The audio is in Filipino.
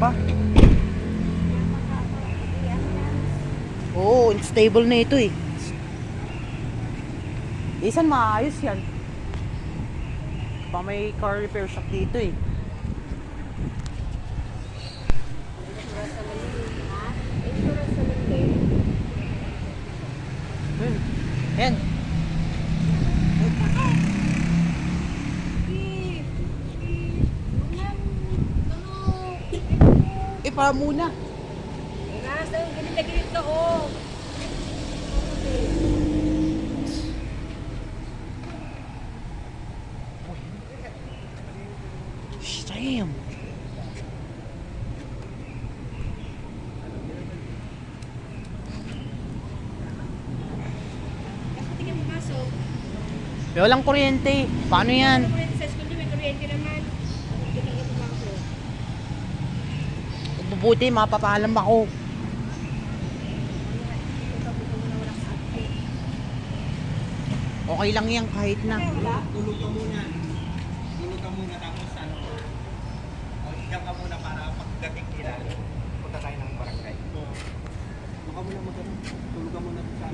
pa. Oo, unstable na ito eh. Isan maayos yan. Pa may car repair shop dito eh. Yan. Pa muna. Nasa ganit na ganit ka, oh. Damn. Tingnan mo kaso. Walang kuryente. Paano yan? Sa school may kuryente naman. Tingnan mo kaso. Bubuti, mapapaalam ako. Okay lang yan kahit na. Tulog ka muna. Tulog ka muna tapos ano. O higam ka muna para pagdating nila. Punta tayo ng barangay. Tulog ka muna magano. Tulog ka muna sa